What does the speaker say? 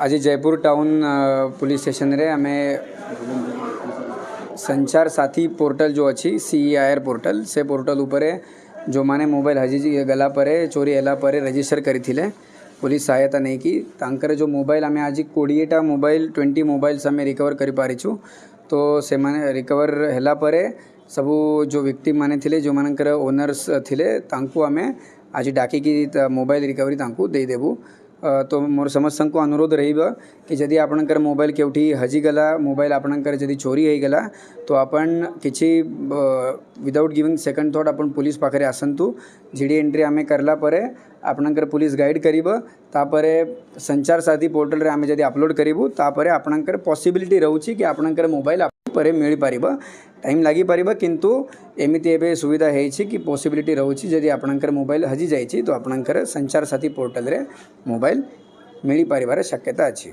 आज Jaipur town police station रे आमे संचार साथी पोर्टल जो अच्छी CEIR पोर्टल से पोर्टल उपरे जो माने मोबाइल हजी गला परे चोरी हैला परे रजिस्टर करी पुलिस सहायता नहीं की तांकर जो मोबाइल आमे आज 20टा मोबाइल 20 मोबाइल्स आमे रिकवर करि पारिछु। तो से माने रिकवर हैला परे सबू जो विक्टिम माने थिले जो मानकर ओनर्स थिले तांकु आमे आज डाकी की मोबाइल रिकवरी तांकु दे देबू। तो मोर समस्त को अनुरोध रहिबा कि जदि आपणकर मोबाइल केउठी हजिगला मोबाइल आपणकर जदि चोरी हो गला तो आपण किछि विदाउट गिविंग सेकंड थॉट आपण पुलिस पाखरे आसंतु। जीडी एंट्री आमे करला परे आपणकर पुलिस गाइड करिबो। तापरे संचार साथी पोर्टल रे आमे जदि अपलोड करिबु तापरे आपणकर पॉसिबिलिटी रहउछि कि आपणकर मोबाइल परे मिल पारिबो। टाइम लगी पारिबो किंतु एमिति एबे सुविधा हेछि कि पॉसिबिलिटी रहउछि जदि आपणकर मोबाइल हजि जाइछि तो आपणकर संचार साथी पोर्टल रे मोबाइल मिली पारिबार शक्यता अछि।